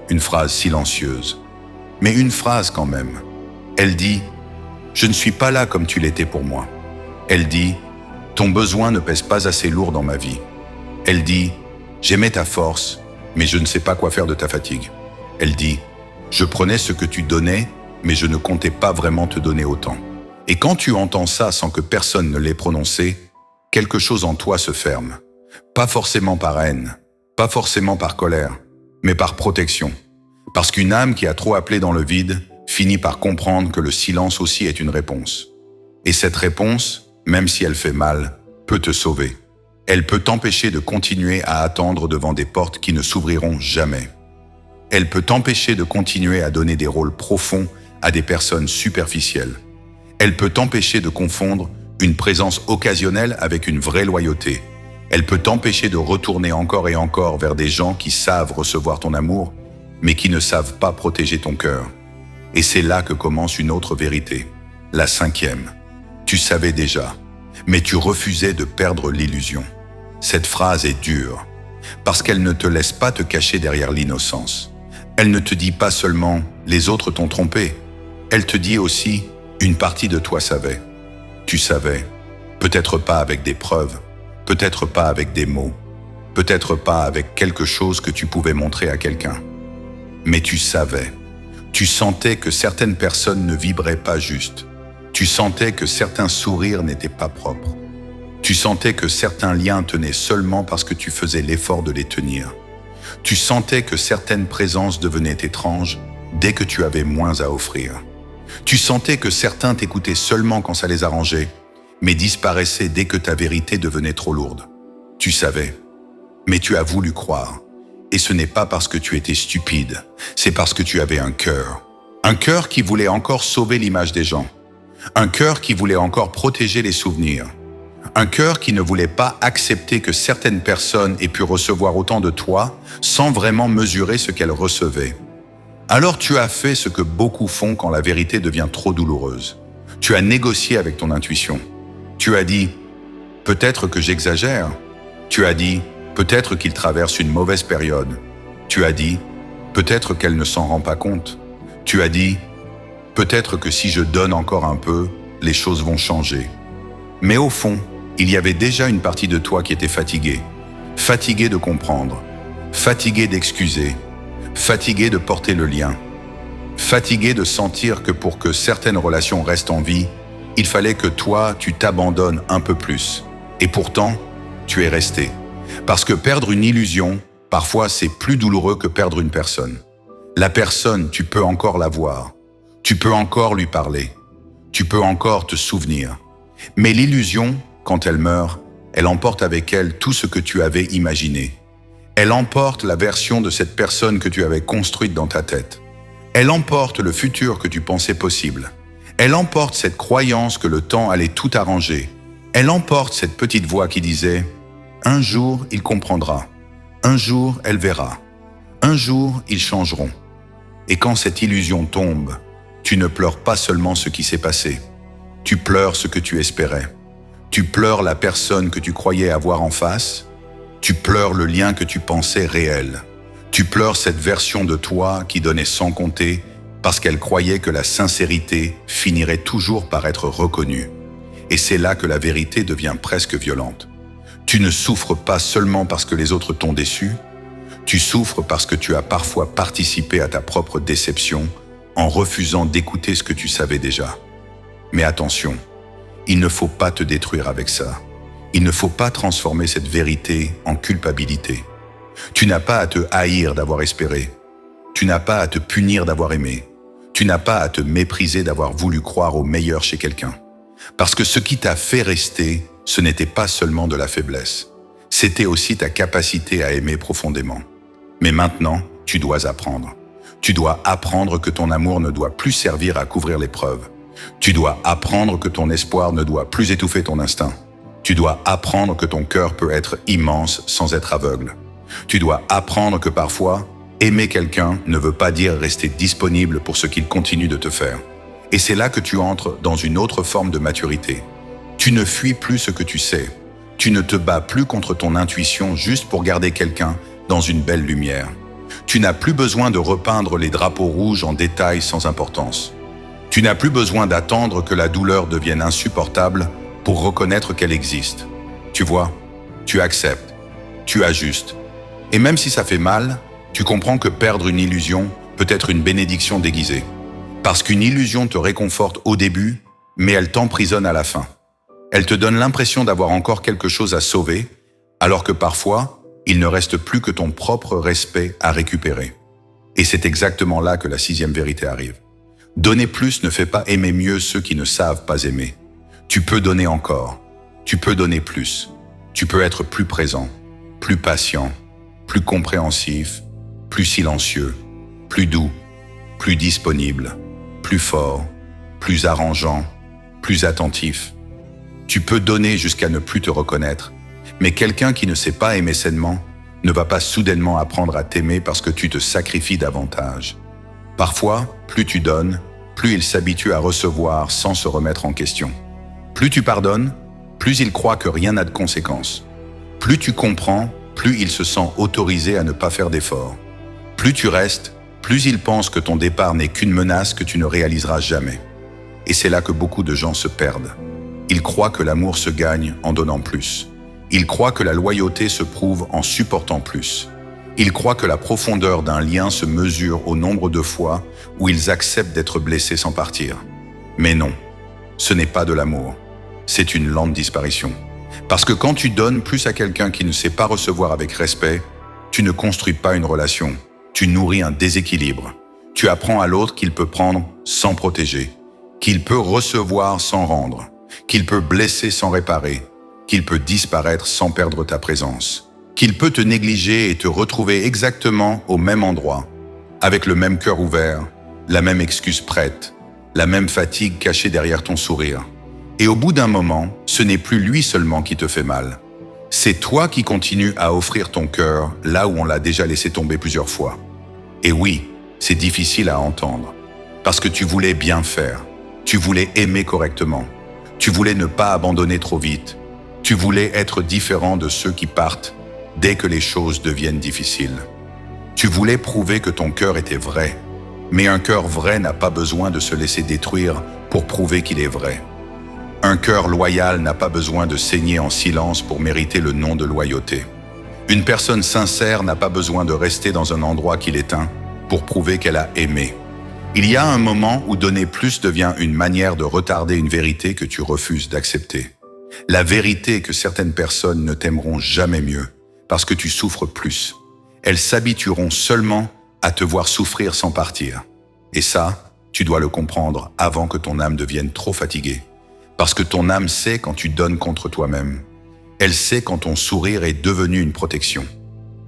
une phrase silencieuse, mais une phrase quand même. Elle dit « Je ne suis pas là comme tu l'étais pour moi ». Elle dit « Ton besoin ne pèse pas assez lourd dans ma vie ». Elle dit « J'aimais ta force, mais je ne sais pas quoi faire de ta fatigue ». Elle dit « Je prenais ce que tu donnais, mais je ne comptais pas vraiment te donner autant ». Et quand tu entends ça sans que personne ne l'ait prononcé, quelque chose en toi se ferme. Pas forcément par haine, pas forcément par colère, mais par protection. Parce qu'une âme qui a trop appelé dans le vide finit par comprendre que le silence aussi est une réponse. Et cette réponse, même si elle fait mal, peut te sauver. Elle peut t'empêcher de continuer à attendre devant des portes qui ne s'ouvriront jamais. Elle peut t'empêcher de continuer à donner des rôles profonds à des personnes superficielles. Elle peut t'empêcher de confondre une présence occasionnelle avec une vraie loyauté. Elle peut t'empêcher de retourner encore et encore vers des gens qui savent recevoir ton amour, mais qui ne savent pas protéger ton cœur. Et c'est là que commence une autre vérité, la cinquième. Tu savais déjà, mais tu refusais de perdre l'illusion. Cette phrase est dure, parce qu'elle ne te laisse pas te cacher derrière l'innocence. Elle ne te dit pas seulement « les autres t'ont trompé », elle te dit aussi « une partie de toi savait ». Tu savais, peut-être pas avec des preuves, peut-être pas avec des mots, peut-être pas avec quelque chose que tu pouvais montrer à quelqu'un. Mais tu savais, tu sentais que certaines personnes ne vibraient pas juste. Tu sentais que certains sourires n'étaient pas propres. Tu sentais que certains liens tenaient seulement parce que tu faisais l'effort de les tenir. Tu sentais que certaines présences devenaient étranges dès que tu avais moins à offrir. Tu sentais que certains t'écoutaient seulement quand ça les arrangeait, mais disparaissaient dès que ta vérité devenait trop lourde. Tu savais, mais tu as voulu croire. Et ce n'est pas parce que tu étais stupide, c'est parce que tu avais un cœur. Un cœur qui voulait encore sauver l'image des gens. Un cœur qui voulait encore protéger les souvenirs. Un cœur qui ne voulait pas accepter que certaines personnes aient pu recevoir autant de toi sans vraiment mesurer ce qu'elles recevaient. Alors tu as fait ce que beaucoup font quand la vérité devient trop douloureuse. Tu as négocié avec ton intuition. Tu as dit « peut-être que j'exagère ». Tu as dit « peut-être qu'il traverse une mauvaise période ». Tu as dit « peut-être qu'elle ne s'en rend pas compte ». Tu as dit « peut-être que si je donne encore un peu, les choses vont changer ». Mais au fond, il y avait déjà une partie de toi qui était fatiguée. Fatiguée de comprendre, fatiguée d'excuser, fatiguée de porter le lien, fatiguée de sentir que pour que certaines relations restent en vie, il fallait que toi, tu t'abandonnes un peu plus. Et pourtant, tu es resté. Parce que perdre une illusion, parfois c'est plus douloureux que perdre une personne. La personne, tu peux encore la voir. Tu peux encore lui parler. Tu peux encore te souvenir. Mais l'illusion, quand elle meurt, elle emporte avec elle tout ce que tu avais imaginé. Elle emporte la version de cette personne que tu avais construite dans ta tête. Elle emporte le futur que tu pensais possible. Elle emporte cette croyance que le temps allait tout arranger. Elle emporte cette petite voix qui disait « Un jour, il comprendra. Un jour, elle verra. Un jour, ils changeront. » Et quand cette illusion tombe, tu ne pleures pas seulement ce qui s'est passé. Tu pleures ce que tu espérais. Tu pleures la personne que tu croyais avoir en face. Tu pleures le lien que tu pensais réel. Tu pleures cette version de toi qui donnait sans compter parce qu'elle croyait que la sincérité finirait toujours par être reconnue. Et c'est là que la vérité devient presque violente. Tu ne souffres pas seulement parce que les autres t'ont déçu, tu souffres parce que tu as parfois participé à ta propre déception en refusant d'écouter ce que tu savais déjà. Mais attention, il ne faut pas te détruire avec ça. Il ne faut pas transformer cette vérité en culpabilité. Tu n'as pas à te haïr d'avoir espéré. Tu n'as pas à te punir d'avoir aimé. Tu n'as pas à te mépriser d'avoir voulu croire au meilleur chez quelqu'un. Parce que ce qui t'a fait rester, ce n'était pas seulement de la faiblesse. C'était aussi ta capacité à aimer profondément. Mais maintenant, tu dois apprendre. Tu dois apprendre que ton amour ne doit plus servir à couvrir l'épreuve. Tu dois apprendre que ton espoir ne doit plus étouffer ton instinct. Tu dois apprendre que ton cœur peut être immense sans être aveugle. Tu dois apprendre que parfois, aimer quelqu'un ne veut pas dire rester disponible pour ce qu'il continue de te faire. Et c'est là que tu entres dans une autre forme de maturité. Tu ne fuis plus ce que tu sais. Tu ne te bats plus contre ton intuition juste pour garder quelqu'un dans une belle lumière. Tu n'as plus besoin de repeindre les drapeaux rouges en détail sans importance. Tu n'as plus besoin d'attendre que la douleur devienne insupportable pour reconnaître qu'elle existe. Tu vois, tu acceptes, tu ajustes. Et même si ça fait mal, tu comprends que perdre une illusion peut être une bénédiction déguisée. Parce qu'une illusion te réconforte au début, mais elle t'emprisonne à la fin. Elle te donne l'impression d'avoir encore quelque chose à sauver, alors que parfois, il ne reste plus que ton propre respect à récupérer. Et c'est exactement là que la sixième vérité arrive. Donner plus ne fait pas aimer mieux ceux qui ne savent pas aimer. Tu peux donner encore. Tu peux donner plus. Tu peux être plus présent, plus patient, plus compréhensif, plus silencieux, plus doux, plus disponible, plus fort, plus arrangeant, plus attentif. Tu peux donner jusqu'à ne plus te reconnaître, mais quelqu'un qui ne sait pas aimer sainement ne va pas soudainement apprendre à t'aimer parce que tu te sacrifies davantage. Parfois, plus tu donnes, plus il s'habitue à recevoir sans se remettre en question. Plus tu pardonnes, plus il croit que rien n'a de conséquences. Plus tu comprends, plus il se sent autorisé à ne pas faire d'efforts. Plus tu restes, plus il pense que ton départ n'est qu'une menace que tu ne réaliseras jamais. Et c'est là que beaucoup de gens se perdent. Ils croient que l'amour se gagne en donnant plus. Ils croient que la loyauté se prouve en supportant plus. Ils croient que la profondeur d'un lien se mesure au nombre de fois où ils acceptent d'être blessés sans partir. Mais non, ce n'est pas de l'amour. C'est une lente disparition. Parce que quand tu donnes plus à quelqu'un qui ne sait pas recevoir avec respect, tu ne construis pas une relation. Tu nourris un déséquilibre. Tu apprends à l'autre qu'il peut prendre sans protéger, qu'il peut recevoir sans rendre, qu'il peut blesser sans réparer, qu'il peut disparaître sans perdre ta présence, qu'il peut te négliger et te retrouver exactement au même endroit, avec le même cœur ouvert, la même excuse prête, la même fatigue cachée derrière ton sourire. Et au bout d'un moment, ce n'est plus lui seulement qui te fait mal. C'est toi qui continues à offrir ton cœur là où on l'a déjà laissé tomber plusieurs fois. Et oui, c'est difficile à entendre, parce que tu voulais bien faire, tu voulais aimer correctement, tu voulais ne pas abandonner trop vite, tu voulais être différent de ceux qui partent dès que les choses deviennent difficiles. Tu voulais prouver que ton cœur était vrai, mais un cœur vrai n'a pas besoin de se laisser détruire pour prouver qu'il est vrai. Un cœur loyal n'a pas besoin de saigner en silence pour mériter le nom de loyauté. Une personne sincère n'a pas besoin de rester dans un endroit qui l'éteint pour prouver qu'elle a aimé. Il y a un moment où donner plus devient une manière de retarder une vérité que tu refuses d'accepter. La vérité est que certaines personnes ne t'aimeront jamais mieux parce que tu souffres plus. Elles s'habitueront seulement à te voir souffrir sans partir. Et ça, tu dois le comprendre avant que ton âme devienne trop fatiguée. Parce que ton âme sait quand tu donnes contre toi-même. Elle sait quand ton sourire est devenu une protection.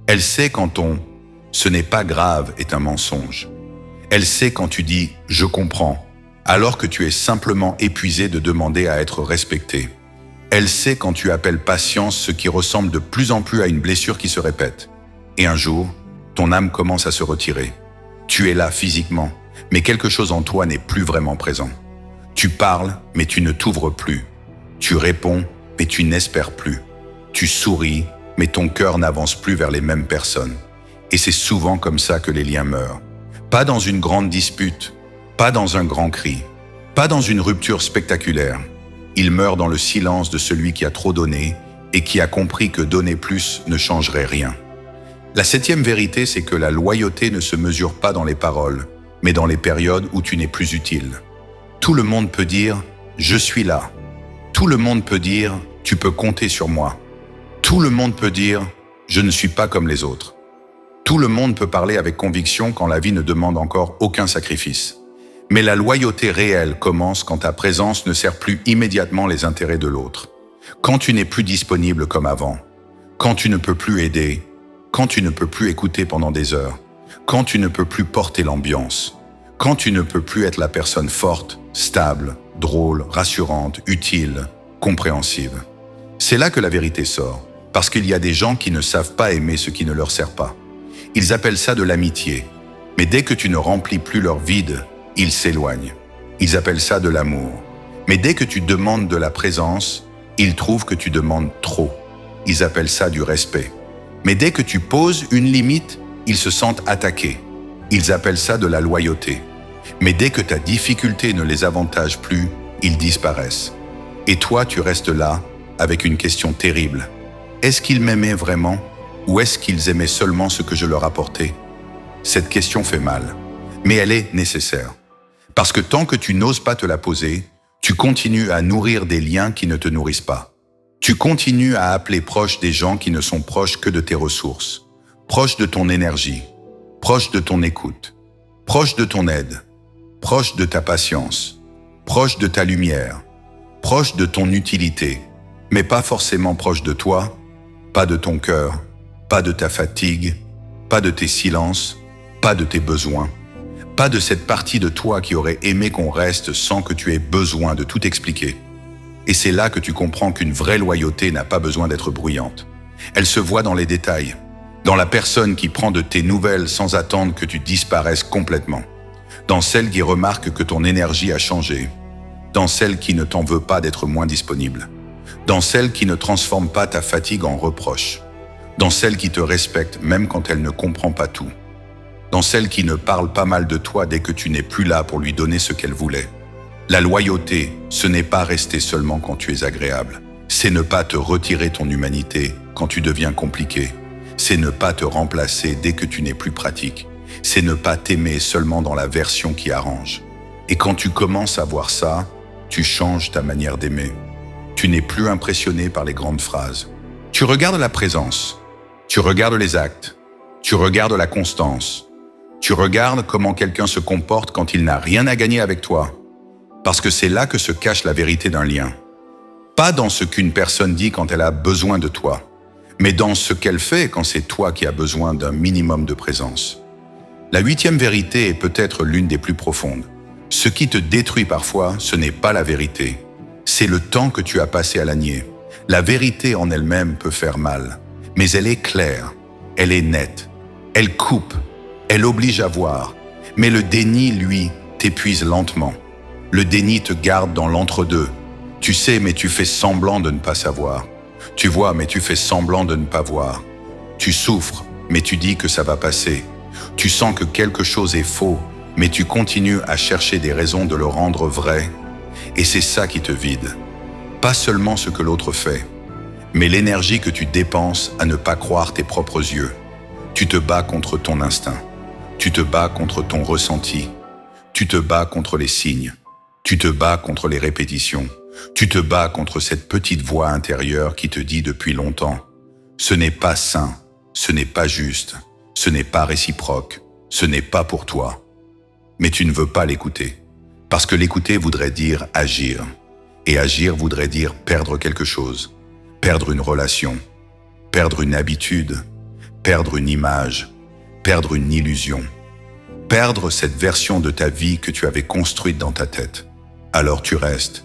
Elle sait quand ton « ce n'est pas grave » est un mensonge. Elle sait quand tu dis « je comprends » alors que tu es simplement épuisé de demander à être respecté. Elle sait quand tu appelles patience ce qui ressemble de plus en plus à une blessure qui se répète. Et un jour, ton âme commence à se retirer. Tu es là physiquement, mais quelque chose en toi n'est plus vraiment présent. Tu parles, mais tu ne t'ouvres plus. Tu réponds, mais tu n'espères plus. Tu souris, mais ton cœur n'avance plus vers les mêmes personnes. Et c'est souvent comme ça que les liens meurent. Pas dans une grande dispute, pas dans un grand cri, pas dans une rupture spectaculaire. Ils meurent dans le silence de celui qui a trop donné et qui a compris que donner plus ne changerait rien. La 7e vérité, c'est que la loyauté ne se mesure pas dans les paroles, mais dans les périodes où tu n'es plus utile. Tout le monde peut dire « je suis là ». Tout le monde peut dire « tu peux compter sur moi ». Tout le monde peut dire « je ne suis pas comme les autres ». Tout le monde peut parler avec conviction quand la vie ne demande encore aucun sacrifice. Mais la loyauté réelle commence quand ta présence ne sert plus immédiatement les intérêts de l'autre. Quand tu n'es plus disponible comme avant. Quand tu ne peux plus aider. Quand tu ne peux plus écouter pendant des heures. Quand tu ne peux plus porter l'ambiance. Quand tu ne peux plus être la personne forte, stable, drôle, rassurante, utile, compréhensive. C'est là que la vérité sort, parce qu'il y a des gens qui ne savent pas aimer ce qui ne leur sert pas. Ils appellent ça de l'amitié, mais dès que tu ne remplis plus leur vide, ils s'éloignent. Ils appellent ça de l'amour, mais dès que tu demandes de la présence, ils trouvent que tu demandes trop. Ils appellent ça du respect. Mais dès que tu poses une limite, ils se sentent attaqués. Ils appellent ça de la loyauté. Mais dès que ta difficulté ne les avantage plus, ils disparaissent. Et toi, tu restes là, avec une question terrible. Est-ce qu'ils m'aimaient vraiment, ou est-ce qu'ils aimaient seulement ce que je leur apportais? Cette question fait mal, mais elle est nécessaire. Parce que tant que tu n'oses pas te la poser, tu continues à nourrir des liens qui ne te nourrissent pas. Tu continues à appeler proches des gens qui ne sont proches que de tes ressources, proches de ton énergie, proches de ton écoute, proches de ton aide, proches de ta patience, proches de ta lumière, proche de ton utilité, mais pas forcément proche de toi, pas de ton cœur, pas de ta fatigue, pas de tes silences, pas de tes besoins, pas de cette partie de toi qui aurait aimé qu'on reste sans que tu aies besoin de tout expliquer. Et c'est là que tu comprends qu'une vraie loyauté n'a pas besoin d'être bruyante. Elle se voit dans les détails, dans la personne qui prend de tes nouvelles sans attendre que tu disparaisses complètement, dans celle qui remarque que ton énergie a changé, dans celle qui ne t'en veut pas d'être moins disponible, dans celle qui ne transforme pas ta fatigue en reproche, dans celle qui te respecte même quand elle ne comprend pas tout, dans celle qui ne parle pas mal de toi dès que tu n'es plus là pour lui donner ce qu'elle voulait. La loyauté, ce n'est pas rester seulement quand tu es agréable, c'est ne pas te retirer ton humanité quand tu deviens compliqué, c'est ne pas te remplacer dès que tu n'es plus pratique, c'est ne pas t'aimer seulement dans la version qui arrange. Et quand tu commences à voir ça, tu changes ta manière d'aimer. Tu n'es plus impressionné par les grandes phrases. Tu regardes la présence, tu regardes les actes, tu regardes la constance, tu regardes comment quelqu'un se comporte quand il n'a rien à gagner avec toi. Parce que c'est là que se cache la vérité d'un lien. Pas dans ce qu'une personne dit quand elle a besoin de toi, mais dans ce qu'elle fait quand c'est toi qui as besoin d'un minimum de présence. La 8e vérité est peut-être l'une des plus profondes. Ce qui te détruit parfois, ce n'est pas la vérité. C'est le temps que tu as passé à la nier. La vérité en elle-même peut faire mal, mais elle est claire, elle est nette, elle coupe, elle oblige à voir. Mais le déni, lui, t'épuise lentement. Le déni te garde dans l'entre-deux. Tu sais, mais tu fais semblant de ne pas savoir. Tu vois, mais tu fais semblant de ne pas voir. Tu souffres, mais tu dis que ça va passer. Tu sens que quelque chose est faux, mais tu continues à chercher des raisons de le rendre vrai. Et c'est ça qui te vide. Pas seulement ce que l'autre fait, mais l'énergie que tu dépenses à ne pas croire tes propres yeux. Tu te bats contre ton instinct. Tu te bats contre ton ressenti. Tu te bats contre les signes. Tu te bats contre les répétitions. Tu te bats contre cette petite voix intérieure qui te dit depuis longtemps « Ce n'est pas sain, ce n'est pas juste, ce n'est pas réciproque, ce n'est pas pour toi. » Mais tu ne veux pas l'écouter, parce que l'écouter voudrait dire agir. Et agir voudrait dire perdre quelque chose, perdre une relation, perdre une habitude, perdre une image, perdre une illusion, perdre cette version de ta vie que tu avais construite dans ta tête. Alors tu restes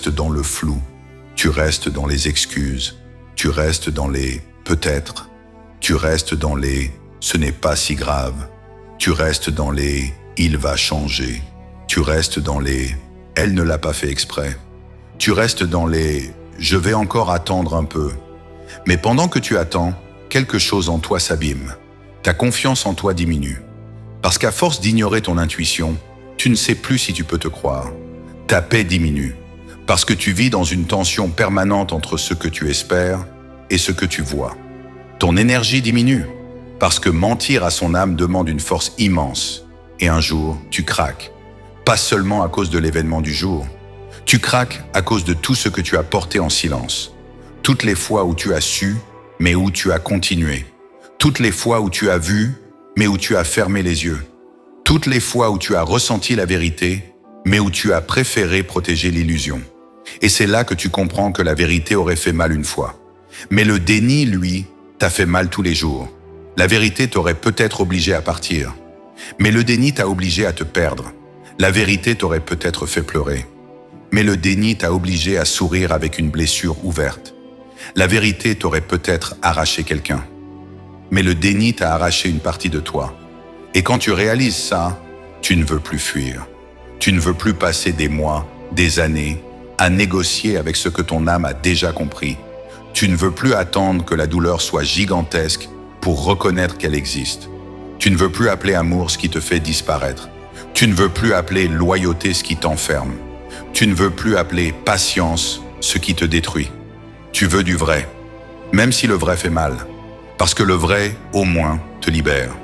dans le flou, tu restes dans les excuses, tu restes dans les peut-être, tu restes dans les ce n'est pas si grave, tu restes dans les il va changer, tu restes dans les elle ne l'a pas fait exprès, tu restes dans les je vais encore attendre un peu. Mais pendant que tu attends, quelque chose en toi s'abîme, ta confiance en toi diminue. Parce qu'à force d'ignorer ton intuition, tu ne sais plus si tu peux te croire. Ta paix diminue. Parce que tu vis dans une tension permanente entre ce que tu espères et ce que tu vois. Ton énergie diminue, parce que mentir à son âme demande une force immense. Et un jour, tu craques. Pas seulement à cause de l'événement du jour. Tu craques à cause de tout ce que tu as porté en silence. Toutes les fois où tu as su, mais où tu as continué. Toutes les fois où tu as vu, mais où tu as fermé les yeux. Toutes les fois où tu as ressenti la vérité, mais où tu as préféré protéger l'illusion. Et c'est là que tu comprends que la vérité aurait fait mal une fois. Mais le déni, lui, t'a fait mal tous les jours. La vérité t'aurait peut-être obligé à partir. Mais le déni t'a obligé à te perdre. La vérité t'aurait peut-être fait pleurer. Mais le déni t'a obligé à sourire avec une blessure ouverte. La vérité t'aurait peut-être arraché quelqu'un. Mais le déni t'a arraché une partie de toi. Et quand tu réalises ça, tu ne veux plus fuir. Tu ne veux plus passer des mois, des années, à négocier avec ce que ton âme a déjà compris. Tu ne veux plus attendre que la douleur soit gigantesque pour reconnaître qu'elle existe. Tu ne veux plus appeler amour ce qui te fait disparaître. Tu ne veux plus appeler loyauté ce qui t'enferme. Tu ne veux plus appeler patience ce qui te détruit. Tu veux du vrai, même si le vrai fait mal. Parce que le vrai, au moins, te libère.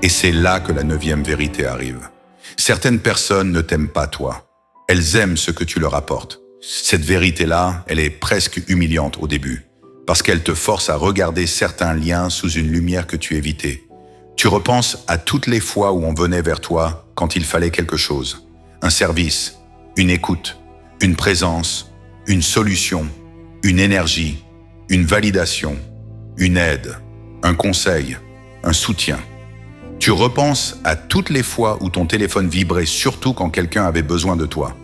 Et c'est là que la 9e vérité arrive. Certaines personnes ne t'aiment pas toi. Elles aiment ce que tu leur apportes. Cette vérité-là, elle est presque humiliante au début, parce qu'elle te force à regarder certains liens sous une lumière que tu évitais. Tu repenses à toutes les fois où on venait vers toi quand il fallait quelque chose. Un service, une écoute, une présence, une solution, une énergie, une validation, une aide, un conseil, un soutien. Tu repenses à toutes les fois où ton téléphone vibrait, surtout quand quelqu'un avait besoin de toi.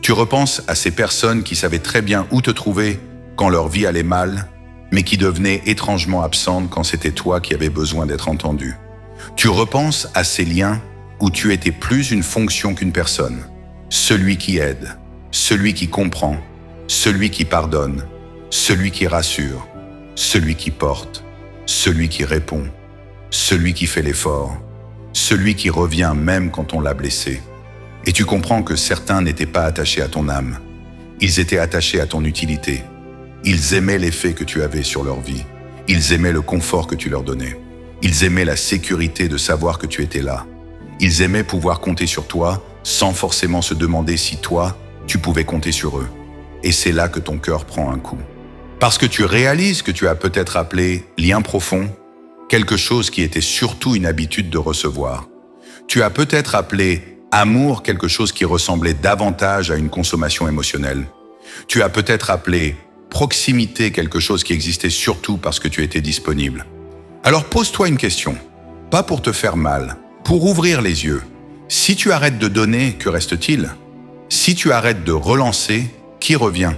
Tu repenses à ces personnes qui savaient très bien où te trouver quand leur vie allait mal, mais qui devenaient étrangement absentes quand c'était toi qui avais besoin d'être entendu. Tu repenses à ces liens où tu étais plus une fonction qu'une personne. Celui qui aide, celui qui comprend, celui qui pardonne, celui qui rassure, celui qui porte, celui qui répond, celui qui fait l'effort, celui qui revient même quand on l'a blessé. Et tu comprends que certains n'étaient pas attachés à ton âme. Ils étaient attachés à ton utilité. Ils aimaient l'effet que tu avais sur leur vie. Ils aimaient le confort que tu leur donnais. Ils aimaient la sécurité de savoir que tu étais là. Ils aimaient pouvoir compter sur toi sans forcément se demander si toi, tu pouvais compter sur eux. Et c'est là que ton cœur prend un coup. Parce que tu réalises que tu as peut-être appelé lien profond quelque chose qui était surtout une habitude de recevoir. Tu as peut-être appelé amour quelque chose qui ressemblait davantage à une consommation émotionnelle. Tu as peut-être appelé proximité quelque chose qui existait surtout parce que tu étais disponible. Alors pose-toi une question, pas pour te faire mal, pour ouvrir les yeux. Si tu arrêtes de donner, que reste-t-il? Si tu arrêtes de relancer, qui revient?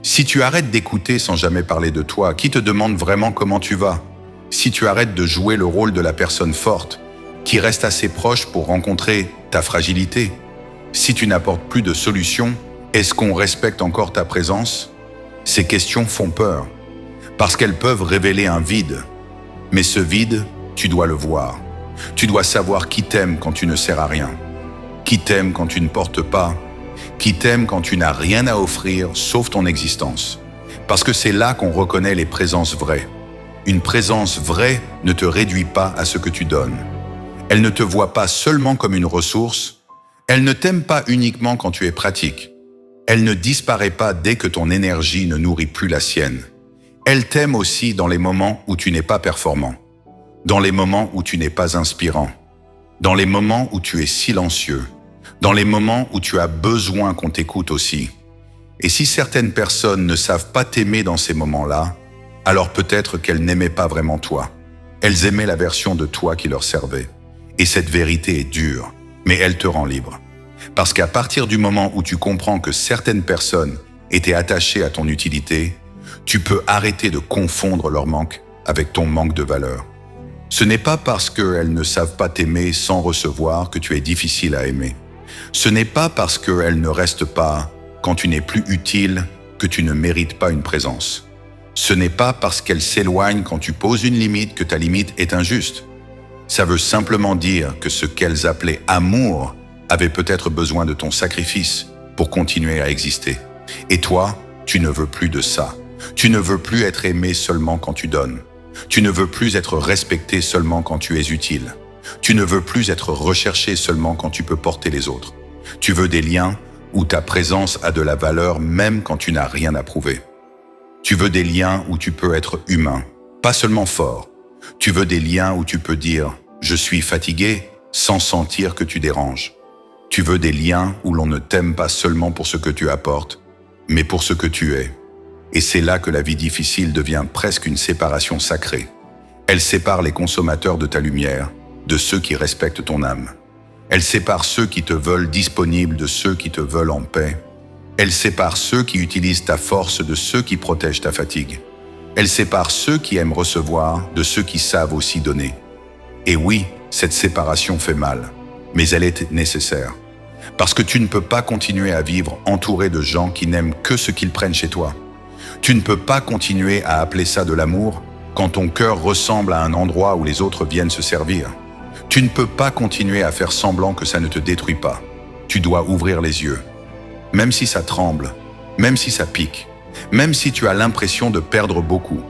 Si tu arrêtes d'écouter sans jamais parler de toi, qui te demande vraiment comment tu vas? Si tu arrêtes de jouer le rôle de la personne forte, qui reste assez proche pour rencontrer ta fragilité, si tu n'apportes plus de solution, est-ce qu'on respecte encore ta présence? Ces questions font peur, parce qu'elles peuvent révéler un vide. Mais ce vide, tu dois le voir. Tu dois savoir qui t'aime quand tu ne sers à rien, qui t'aime quand tu ne portes pas, qui t'aime quand tu n'as rien à offrir sauf ton existence. Parce que c'est là qu'on reconnaît les présences vraies. Une présence vraie ne te réduit pas à ce que tu donnes. Elle ne te voit pas seulement comme une ressource, elle ne t'aime pas uniquement quand tu es pratique. Elle ne disparaît pas dès que ton énergie ne nourrit plus la sienne. Elle t'aime aussi dans les moments où tu n'es pas performant, dans les moments où tu n'es pas inspirant, dans les moments où tu es silencieux, dans les moments où tu as besoin qu'on t'écoute aussi. Et si certaines personnes ne savent pas t'aimer dans ces moments-là, alors peut-être qu'elles n'aimaient pas vraiment toi. Elles aimaient la version de toi qui leur servait. Et cette vérité est dure, mais elle te rend libre. Parce qu'à partir du moment où tu comprends que certaines personnes étaient attachées à ton utilité, tu peux arrêter de confondre leur manque avec ton manque de valeur. Ce n'est pas parce qu'elles ne savent pas t'aimer sans recevoir que tu es difficile à aimer. Ce n'est pas parce qu'elles ne restent pas quand tu n'es plus utile que tu ne mérites pas une présence. Ce n'est pas parce qu'elles s'éloignent quand tu poses une limite que ta limite est injuste. Ça veut simplement dire que ce qu'elles appelaient amour avait peut-être besoin de ton sacrifice pour continuer à exister. Et toi, tu ne veux plus de ça. Tu ne veux plus être aimé seulement quand tu donnes. Tu ne veux plus être respecté seulement quand tu es utile. Tu ne veux plus être recherché seulement quand tu peux porter les autres. Tu veux des liens où ta présence a de la valeur même quand tu n'as rien à prouver. Tu veux des liens où tu peux être humain, pas seulement fort. Tu veux des liens où tu peux dire « je suis fatigué » sans sentir que tu déranges. Tu veux des liens où l'on ne t'aime pas seulement pour ce que tu apportes, mais pour ce que tu es. Et c'est là que la vie difficile devient presque une séparation sacrée. Elle sépare les consommateurs de ta lumière, de ceux qui respectent ton âme. Elle sépare ceux qui te veulent disponibles de ceux qui te veulent en paix. Elle sépare ceux qui utilisent ta force de ceux qui protègent ta fatigue. Elle sépare ceux qui aiment recevoir de ceux qui savent aussi donner. Et oui, cette séparation fait mal, mais elle est nécessaire. Parce que tu ne peux pas continuer à vivre entouré de gens qui n'aiment que ce qu'ils prennent chez toi. Tu ne peux pas continuer à appeler ça de l'amour quand ton cœur ressemble à un endroit où les autres viennent se servir. Tu ne peux pas continuer à faire semblant que ça ne te détruit pas. Tu dois ouvrir les yeux. Même si ça tremble, même si ça pique, même si tu as l'impression de perdre beaucoup.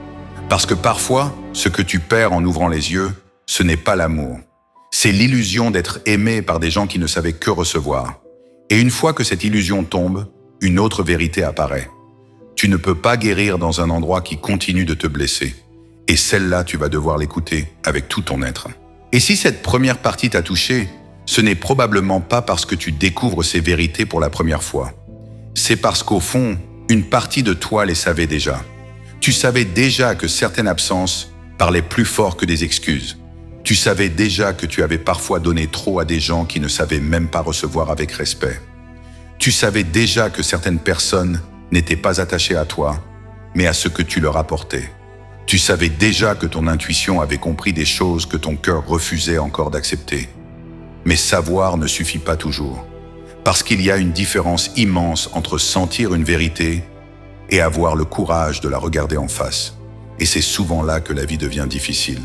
Parce que parfois, ce que tu perds en ouvrant les yeux, ce n'est pas l'amour. C'est l'illusion d'être aimé par des gens qui ne savaient que recevoir. Et une fois que cette illusion tombe, une autre vérité apparaît. Tu ne peux pas guérir dans un endroit qui continue de te blesser. Et celle-là, tu vas devoir l'écouter avec tout ton être. Et si cette première partie t'a touché, ce n'est probablement pas parce que tu découvres ces vérités pour la première fois. C'est parce qu'au fond, Une partie de toi les savait déjà. Tu savais déjà que certaines absences parlaient plus fort que des excuses. Tu savais déjà que tu avais parfois donné trop à des gens qui ne savaient même pas recevoir avec respect. Tu savais déjà que certaines personnes n'étaient pas attachées à toi, mais à ce que tu leur apportais. Tu savais déjà que ton intuition avait compris des choses que ton cœur refusait encore d'accepter. Mais savoir ne suffit pas toujours, parce qu'il y a une différence immense entre sentir une vérité et avoir le courage de la regarder en face. Et c'est souvent là que la vie devient difficile.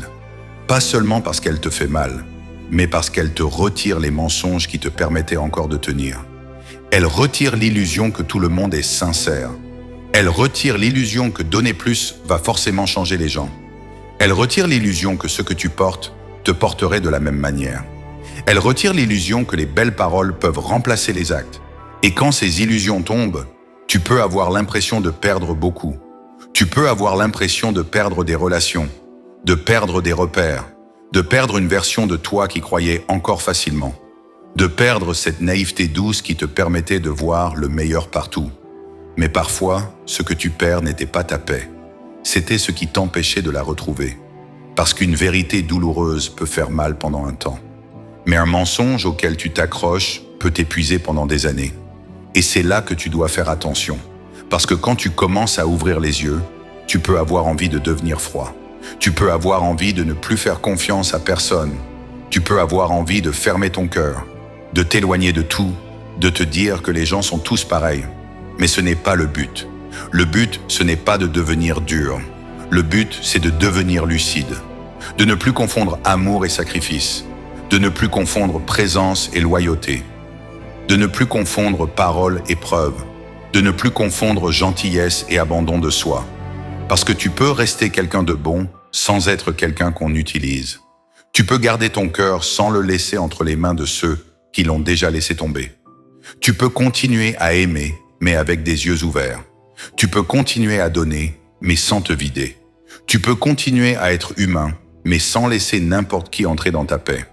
Pas seulement parce qu'elle te fait mal, mais parce qu'elle te retire les mensonges qui te permettaient encore de tenir. Elle retire l'illusion que tout le monde est sincère. Elle retire l'illusion que donner plus va forcément changer les gens. Elle retire l'illusion que ce que tu portes te porterait de la même manière. Elle retire l'illusion que les belles paroles peuvent remplacer les actes. Et quand ces illusions tombent, tu peux avoir l'impression de perdre beaucoup. Tu peux avoir l'impression de perdre des relations, de perdre des repères, de perdre une version de toi qui croyait encore facilement, de perdre cette naïveté douce qui te permettait de voir le meilleur partout. Mais parfois, ce que tu perds n'était pas ta paix. C'était ce qui t'empêchait de la retrouver. Parce qu'une vérité douloureuse peut faire mal pendant un temps. Mais un mensonge auquel tu t'accroches peut t'épuiser pendant des années. Et c'est là que tu dois faire attention. Parce que quand tu commences à ouvrir les yeux, tu peux avoir envie de devenir froid. Tu peux avoir envie de ne plus faire confiance à personne. Tu peux avoir envie de fermer ton cœur, de t'éloigner de tout, de te dire que les gens sont tous pareils. Mais ce n'est pas le but. Le but, ce n'est pas de devenir dur. Le but, c'est de devenir lucide. De ne plus confondre amour et sacrifice. De ne plus confondre présence et loyauté. De ne plus confondre parole et preuve. De ne plus confondre gentillesse et abandon de soi. Parce que tu peux rester quelqu'un de bon sans être quelqu'un qu'on utilise. Tu peux garder ton cœur sans le laisser entre les mains de ceux qui l'ont déjà laissé tomber. Tu peux continuer à aimer, mais avec des yeux ouverts. Tu peux continuer à donner, mais sans te vider. Tu peux continuer à être humain, mais sans laisser n'importe qui entrer dans ta paix.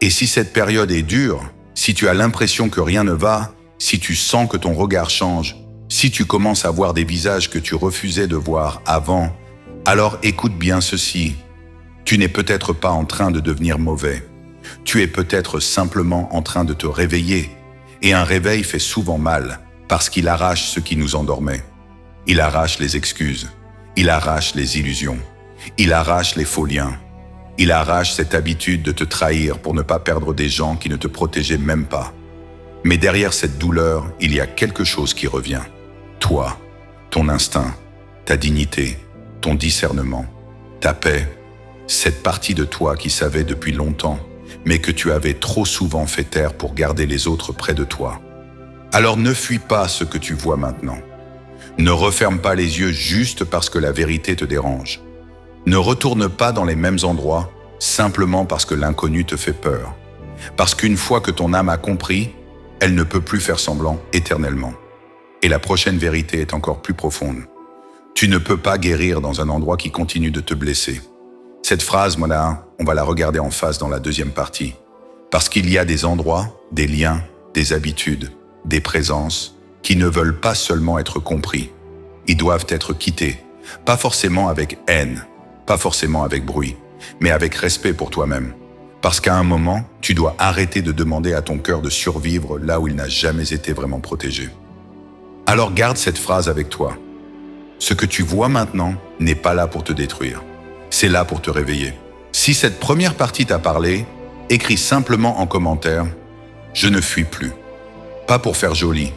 Et si cette période est dure, si tu as l'impression que rien ne va, si tu sens que ton regard change, si tu commences à voir des visages que tu refusais de voir avant, alors écoute bien ceci. Tu n'es peut-être pas en train de devenir mauvais. Tu es peut-être simplement en train de te réveiller. Et un réveil fait souvent mal, parce qu'il arrache ce qui nous endormait. Il arrache les excuses. Il arrache les illusions. Il arrache les faux liens. Il arrache cette habitude de te trahir pour ne pas perdre des gens qui ne te protégeaient même pas. Mais derrière cette douleur, il y a quelque chose qui revient. Toi, ton instinct, ta dignité, ton discernement, ta paix, cette partie de toi qui savait depuis longtemps, mais que tu avais trop souvent fait taire pour garder les autres près de toi. Alors ne fuis pas ce que tu vois maintenant. Ne referme pas les yeux juste parce que la vérité te dérange. Ne retourne pas dans les mêmes endroits simplement parce que l'inconnu te fait peur. Parce qu'une fois que ton âme a compris, elle ne peut plus faire semblant éternellement. Et la prochaine vérité est encore plus profonde. Tu ne peux pas guérir dans un endroit qui continue de te blesser. Cette phrase, voilà, on va la regarder en face dans la deuxième partie. Parce qu'il y a des endroits, des liens, des habitudes, des présences qui ne veulent pas seulement être compris. Ils doivent être quittés, pas forcément avec haine, pas forcément avec bruit, mais avec respect pour toi-même. Parce qu'à un moment, tu dois arrêter de demander à ton cœur de survivre là où il n'a jamais été vraiment protégé. Alors garde cette phrase avec toi. Ce que tu vois maintenant n'est pas là pour te détruire. C'est là pour te réveiller. Si cette première partie t'a parlé, écris simplement en commentaire « Je ne fuis plus ». Pas pour faire joli,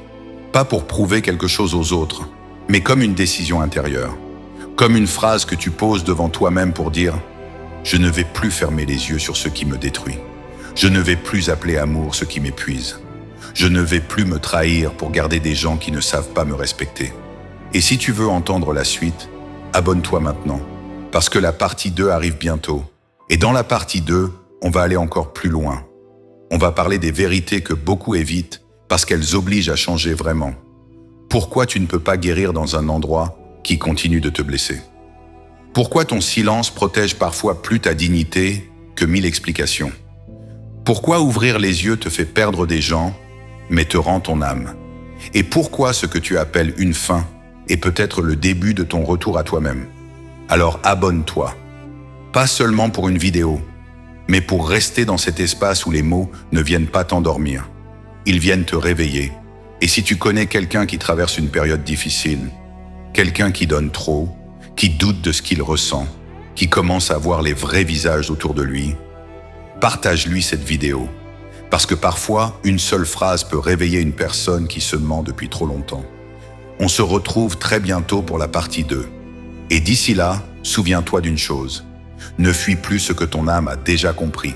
pas pour prouver quelque chose aux autres, mais comme une décision intérieure. Comme une phrase que tu poses devant toi-même pour dire « Je ne vais plus fermer les yeux sur ce qui me détruit. Je ne vais plus appeler amour ce qui m'épuise. Je ne vais plus me trahir pour garder des gens qui ne savent pas me respecter. » Et si tu veux entendre la suite, abonne-toi maintenant, parce que la partie 2 arrive bientôt. Et dans la partie 2, on va aller encore plus loin. On va parler des vérités que beaucoup évitent parce qu'elles obligent à changer vraiment. Pourquoi tu ne peux pas guérir dans un endroit qui continue de te blesser? Pourquoi ton silence protège parfois plus ta dignité que 1000 explications? Pourquoi ouvrir les yeux te fait perdre des gens, mais te rend ton âme? Et pourquoi ce que tu appelles une fin et peut-être le début de ton retour à toi-même. Alors abonne-toi. Pas seulement pour une vidéo, mais pour rester dans cet espace où les mots ne viennent pas t'endormir. Ils viennent te réveiller. Et si tu connais quelqu'un qui traverse une période difficile, quelqu'un qui donne trop, qui doute de ce qu'il ressent, qui commence à voir les vrais visages autour de lui, partage-lui cette vidéo. Parce que parfois, une seule phrase peut réveiller une personne qui se ment depuis trop longtemps. On se retrouve très bientôt pour la partie 2. Et d'ici là, souviens-toi d'une chose. Ne fuis plus ce que ton âme a déjà compris.